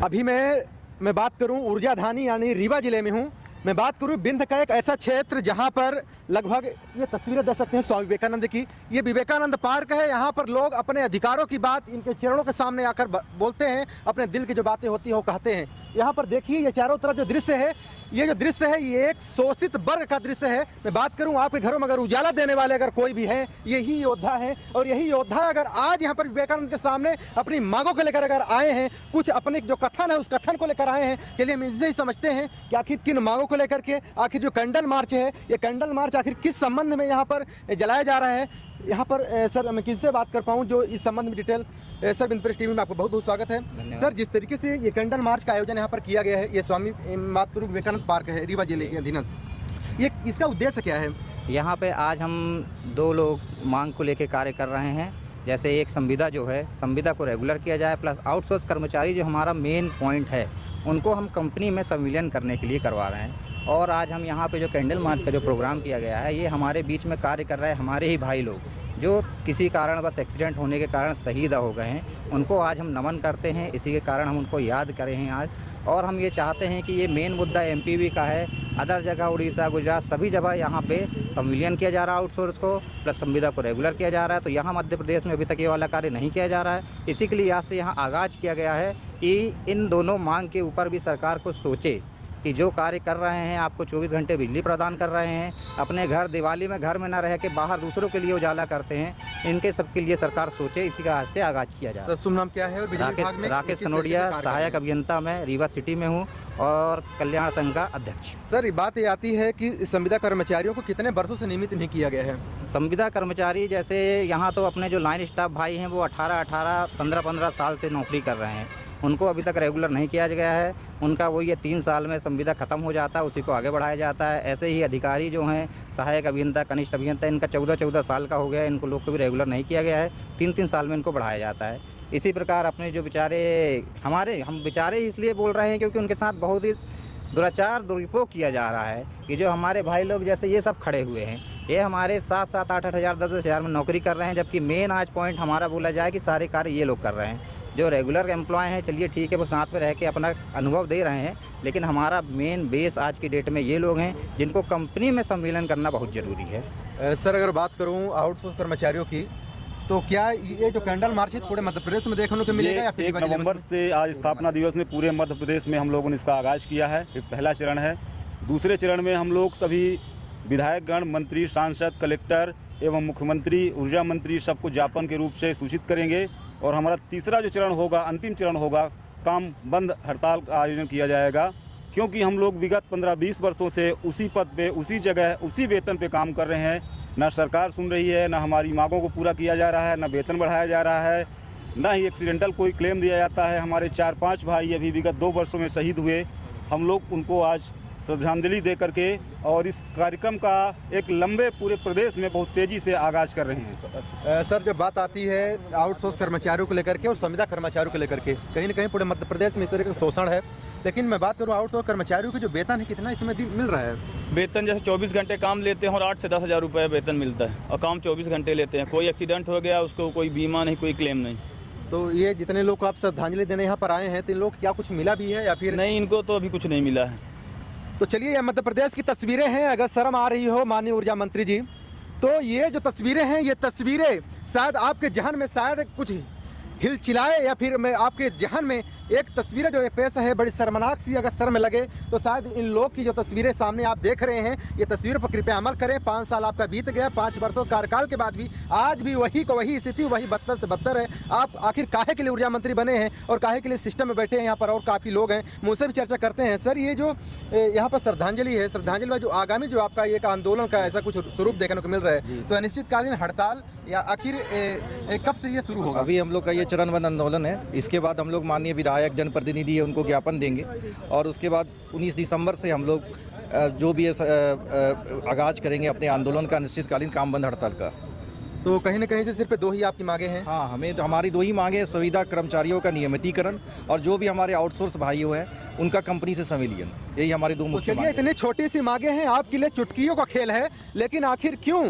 अभी मैं बात करूं ऊर्जा धानी यानी रीवा जिले में हूं। मैं बात करूं बिंद का एक ऐसा क्षेत्र जहां पर लगभग ये तस्वीरें देख सकते हैं स्वामी विवेकानंद की। ये विवेकानंद पार्क है। यहां पर लोग अपने अधिकारों की बात इनके चरणों के सामने आकर बोलते हैं, अपने दिल की जो बातें होती हैं वो कहते हैं। यहाँ पर देखिए ये चारों तरफ जो दृश्य है, ये जो दृश्य है ये एक शोषित वर्ग का दृश्य है। मैं बात करूं आपके घरों में अगर उजाला देने वाले अगर कोई भी है, यही योद्धा है। और यही योद्धा अगर आज यहाँ पर विवेकानंद के सामने अपनी मांगों को लेकर अगर आए हैं, कुछ अपने जो कथन है उस कथन को लेकर आए हैं। चलिए हम इससे ही समझते हैं कि आखिर किन मांगों को लेकर के, आखिर जो कैंडल मार्च है, ये कैंडल मार्च आखिर किस संबंध में यहाँ पर जलाया जा रहा है। यहाँ पर सर मैं किससे बात कर पाऊँ जो इस संबंध में डिटेल। सर बिंद प्रेस टीवी में आपको बहुत बहुत स्वागत है। सर जिस तरीके से ये कैंडल मार्च का आयोजन यहाँ पर किया गया है, ये स्वामी बात करूँ विवेकानंद पार्क है रीवा जिले के अधीनस्थ, ये इसका उद्देश्य क्या है? यहाँ पे आज हम दो लोग मांग को लेकर कार्य कर रहे हैं। जैसे एक संविदा जो है, संविदा को रेगुलर किया जाए, प्लस आउटसोर्स कर्मचारी जो हमारा मेन पॉइंट है उनको हम कंपनी में संविलियन करने के लिए करवा रहे हैं। और आज हम यहाँ पे जो कैंडल मार्च का जो प्रोग्राम किया गया है, ये हमारे बीच में कार्य कर रहे हैं हमारे ही भाई लोग जो किसी कारण बस एक्सीडेंट होने के कारण शहीद हो गए हैं। उनको आज हम नमन करते हैं, इसी के कारण हम उनको याद करें हैं आज। और हम ये चाहते हैं कि ये मेन मुद्दा एमपीवी का है। अदर जगह उड़ीसा, गुजरात सभी जगह यहाँ पे संविलियन किया जा रहा है आउटसोर्स को, प्लस संविदा को रेगुलर किया जा रहा है। तो यहाँ मध्य प्रदेश में अभी तक ये वाला कार्य नहीं किया जा रहा है। इसी के लिए यहाँ से यहाँ आगाज़ किया गया है कि इन दोनों मांग के ऊपर भी सरकार को सोचे कि जो कार्य कर रहे हैं, आपको 24 घंटे बिजली प्रदान कर रहे हैं, अपने घर दिवाली में घर में ना रह के बाहर दूसरों के लिए उजाला करते हैं, इनके सब के लिए सरकार सोचे। इसी का आज से आगाज़ किया जा रहा है। शुभ नाम क्या है? और राकेश सनोडिया, सहायक अभियंता मैं रीवा सिटी में हूँ और कल्याण संघ का अध्यक्ष। सर बात ये आती है कि संविदा कर्मचारियों को कितने वर्षों से नियमित नहीं किया गया है? संविदा कर्मचारी जैसे यहाँ तो अपने जो लाइन स्टाफ भाई हैं वो 18 15 साल से नौकरी कर रहे हैं, उनको अभी तक रेगुलर नहीं किया गया है। उनका वो ये 3 साल में संविदा खत्म हो जाता है, उसी को आगे बढ़ाया जाता है। ऐसे ही अधिकारी जो हैं, सहायक अभियंता, कनिष्ठ अभियंता, इनका 14 साल का हो गया है, इनको लोग को भी रेगुलर नहीं किया गया है। 3 साल में इनको बढ़ाया जाता है। इसी प्रकार अपने जो बेचारे हम बेचारे इसलिए बोल रहे हैं क्योंकि उनके साथ बहुत ही दुराचार दुरुपयोग किया जा रहा है कि जो हमारे भाई लोग जैसे ये सब खड़े हुए हैं, ये हमारे 7-7, 8-8 हज़ार, 10-10 हज़ार में नौकरी कर रहे हैं, जबकि मेन आज पॉइंट हमारा बोला जाए कि सारे कार्य ये लोग कर रहे हैं। जो रेगुलर एम्प्लॉय हैं, चलिए ठीक है, वो साथ में रह के अपना अनुभव दे रहे हैं, लेकिन हमारा मेन बेस आज की डेट में ये लोग हैं जिनको कंपनी में सम्मिलन करना बहुत ज़रूरी है। सर अगर बात करूं आउटसोर्स कर्मचारियों की, तो क्या ये जो कैंडल मार्च है पूरे मध्य प्रदेश में देखने को मिलेगा? 1 नवंबर से आज स्थापना दिवस में पूरे मध्य प्रदेश में हम लोगों ने इसका आगाज़ किया है। ये पहला चरण है। दूसरे चरण में हम लोग सभी विधायकगण, मंत्री, सांसद, कलेक्टर एवं मुख्यमंत्री, ऊर्जा मंत्री सबको ज्ञापन के रूप से सूचित करेंगे। और हमारा तीसरा जो चरण होगा, अंतिम चरण होगा, काम बंद हड़ताल का आयोजन किया जाएगा, क्योंकि हम लोग विगत 15-20 वर्षों से उसी पद पे, उसी जगह, उसी वेतन पे काम कर रहे हैं। ना सरकार सुन रही है, ना हमारी मांगों को पूरा किया जा रहा है, ना वेतन बढ़ाया जा रहा है, ना ही एक्सीडेंटल कोई क्लेम दिया जाता है। हमारे 4-5 भाई अभी विगत 2 वर्षों में शहीद हुए। हम लोग उनको आज श्रद्धांजलि दे करके और इस कार्यक्रम का एक लंबे पूरे प्रदेश में बहुत तेज़ी से आगाज़ कर रहे हैं। सर जब बात आती है आउटसोर्स कर्मचारियों को लेकर के और संविदा कर्मचारियों को लेकर के, कहीं ना कहीं पूरे मध्य प्रदेश में इस तरह का शोषण है। लेकिन मैं बात करूँ आउटसोर्स कर्मचारियों की जो वेतन है, कितना इसमें मिल रहा है? वेतन जैसे 24 घंटे काम लेते हैं और 8 से 10 हज़ार रुपये वेतन मिलता है, और काम 24 घंटे लेते हैं। कोई एक्सीडेंट हो गया उसको कोई बीमा नहीं, कोई क्लेम नहीं। तो ये जितने लोग को आप श्रद्धांजलि देने यहाँ पर आए हैं, तो इन लोग क्या कुछ मिला भी है या फिर नहीं? इनको तो अभी कुछ नहीं मिला है। तो चलिए ये मध्य प्रदेश की तस्वीरें हैं। अगर शर्म आ रही हो माननीय ऊर्जा मंत्री जी, तो ये जो तस्वीरें हैं, ये तस्वीरें शायद आपके जहन में शायद कुछ हिल चिल्लाए, या फिर मैं आपके जहन में एक तस्वीरें जो पेश है बड़ी शर्मनाक सी अगर शर्म लगे, तो शायद इन लोग की जो तस्वीरें सामने आप देख रहे हैं, ये तस्वीर पर कृपया अमल करें। 5 साल आपका बीत गया, 5 वर्षों कार्यकाल के बाद भी आज भी वही को वही स्थिति, वही बदतर से बदतर है। आप आखिर काहे के लिए ऊर्जा मंत्री बने हैं और काहे के लिए सिस्टम में बैठे हैं यहाँ पर, और काफ़ी लोग हैं, मुझसे भी चर्चा करते हैं। सर ये जो यहाँ पर श्रद्धांजलि है, श्रद्धांजलि में जो आगामी जो आपका एक आंदोलन का ऐसा कुछ स्वरूप देखने को मिल रहा है, तो अनिश्चितकालीन हड़ताल या आखिर कब से ये शुरू होगा? अभी हम लोग का ये चरणबद्ध आंदोलन है। इसके बाद हम लोग माननीय विधायक, जनप्रतिनिधि उनको ज्ञापन देंगे, और उसके बाद 19 दिसंबर से हम लोग जो भी आगाज करेंगे अपने आंदोलन का, अनिश्चितकालीन काम बंद हड़ताल का। तो कहीं ना कहीं से सिर्फ 2 ही आपकी मांगे हैं? हाँ, हमें तो हमारी 2 ही मांगे हैं, संविदा कर्मचारियों का नियमितीकरण और जो भी हमारे आउटसोर्स भाइयों हैं उनका कंपनी से संविलियन। यही हमारी 2 मुख्य मांगे। इतनी छोटी सी मांगे हैं, आपके लिए चुटकियों का खेल है, लेकिन आखिर क्यों,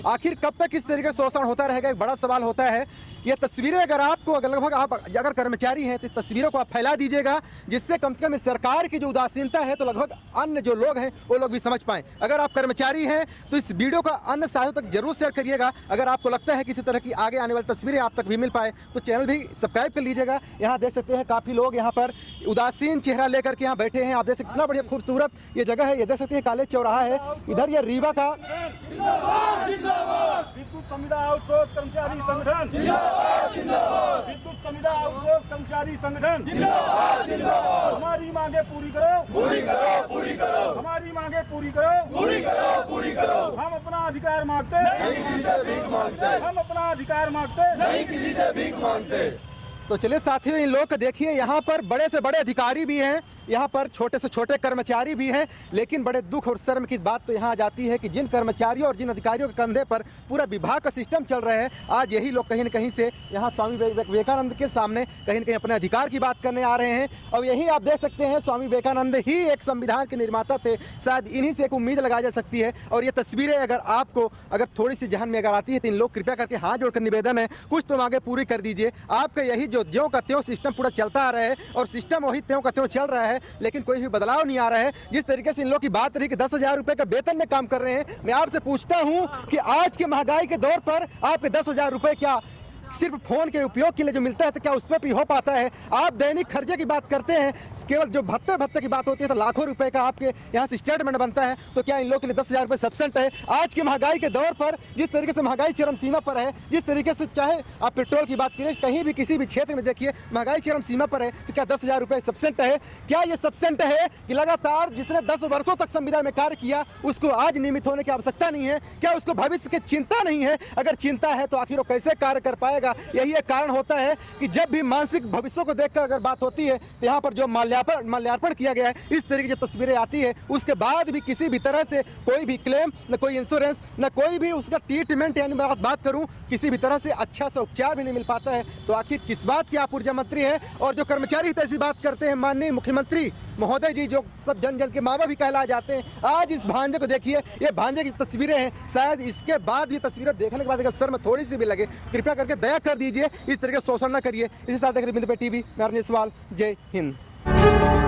आखिर कब तक इस तरीके से शोषण होता रहेगा? एक बड़ा सवाल होता है ये तस्वीरें अगर आपको अगर लगभग आप अगर कर्मचारी हैं तो तस्वीरों को आप फैला दीजिएगा, जिससे कम से कम इस सरकार की जो उदासीनता है तो लगभग अन्य जो लोग हैं वो लोग भी समझ पाएं। अगर आप कर्मचारी हैं तो इस वीडियो का अन्य साथियों तक जरूर शेयर करिएगा। अगर आपको लगता है किसी तरह की आगे आने वाली तस्वीरें आप तक भी मिल पाए तो चैनल भी सब्सक्राइब कर लीजिएगा। यहाँ देख सकते हैं काफ़ी लोग यहाँ पर उदासीन चेहरा लेकर के यहाँ बैठे हैं। आप देख सकते हैं कितना बढ़िया खूबसूरत ये जगह है। ये देख सकते हैं कॉलेज चौराहा है, इधर ये रीवा का विद्युत संविदा आउटसोर्स कर्मचारी संगठन विद्युत संविदा आउटसोर्स कर्मचारी संगठन हमारी मांगे पूरी करो, पूरी करो, पूरी करो, हमारी मांगे पूरी करो, पूरी करो, पूरी करो। हम अपना अधिकार मांगते नहीं, किसी से भीख मांगते। हम अपना अधिकार मांगते नहीं, किसी से भीख मांगते। तो चलिए साथियों, इन लोग को देखिए, यहाँ पर बड़े से बड़े अधिकारी भी हैं, यहाँ पर छोटे से छोटे कर्मचारी भी हैं, लेकिन बड़े दुख और शर्म की बात तो यहाँ आ जाती है कि जिन कर्मचारियों और जिन अधिकारियों के कंधे पर पूरा विभाग का सिस्टम चल रहा है, आज यही लोग कहीं न कहीं से यहाँ स्वामी विवेकानंद के सामने कहीं न कहीं अपने अधिकार की बात करने आ रहे हैं। और यही आप देख सकते हैं, स्वामी विवेकानंद ही एक संविधान के निर्माता थे, शायद इन्हीं से एक उम्मीद लगाई जा सकती है। और ये तस्वीरें अगर आपको अगर थोड़ी सी जहन में अगर आती है तो इन लोग कृपया करके हाथ जोड़कर निवेदन है, कुछ तो मांगे पूरी कर दीजिए। आपका यही जो ज्यों का त्यों सिस्टम पूरा चलता आ रहा है और सिस्टम वही त्यों का त्यों चल रहा है, लेकिन कोई भी बदलाव नहीं आ रहा है। जिस तरीके से इन लोग की बात रही कि 10,000 रुपए का वेतन में काम कर रहे हैं, मैं आपसे पूछता हूं कि आज के महंगाई के दौर पर आपके 10,000 रुपए क्या सिर्फ फोन के उपयोग के लिए जो मिलता है तो क्या उस पर भी हो पाता है? आप दैनिक खर्चे की बात करते हैं, केवल जो भत्ते की बात होती है तो लाखों रुपए का आपके यहाँ से स्टेटमेंट बनता है, तो क्या इन लोगों के लिए 10,000 रुपये सफिशिएंट है? आज की महंगाई के दौर पर जिस तरीके से महंगाई चरम सीमा पर है, जिस तरीके से चाहे आप पेट्रोल की बात करें, कहीं भी किसी भी क्षेत्र में देखिए महंगाई चरम सीमा पर है, तो क्या 10,000 रुपये सफिशिएंट है? क्या ये सफिशिएंट है कि लगातार जिसने 10 वर्षों तक संविधान में कार्य किया उसको आज नियमित होने की आवश्यकता नहीं है? क्या उसको भविष्य की चिंता नहीं है? अगर चिंता है तो आखिर वो कैसे कार्य कर पाएगा? यही एक कारण होता है कि जब भी मानसिक भविष्य को देखकर अगर बात होती है तो यहाँ पर जो माल्यार्पण किया गया है, इस तरीके की जब तस्वीरें आती है, उसके बाद भी किसी भी तरह से कोई भी क्लेम, न कोई इंश्योरेंस, न कोई भी उसका ट्रीटमेंट, यानी बात करूं किसी भी तरह से अच्छा सा उपचार भी नहीं मिल पाता है, तो आखिर किस बात की आप ऊर्जा मंत्री हैं? और जो कर्मचारी ऐसी बात करते हैं, माननीय मुख्यमंत्री महोदय जी जो सब जन जन के माँ बाप भी कहलाए जाते हैं, आज इस भांजे को देखिए, ये भांजे की तस्वीरें हैं, शायद इसके बाद ये तस्वीरें देखने के बाद अगर सर में थोड़ी सी भी लगे, कृपया करके दया कर दीजिए, इस तरीके से शोषण न करिए। इसी साथ देख रहे टीवी, मैं अरविंद सवाल, जय हिंद।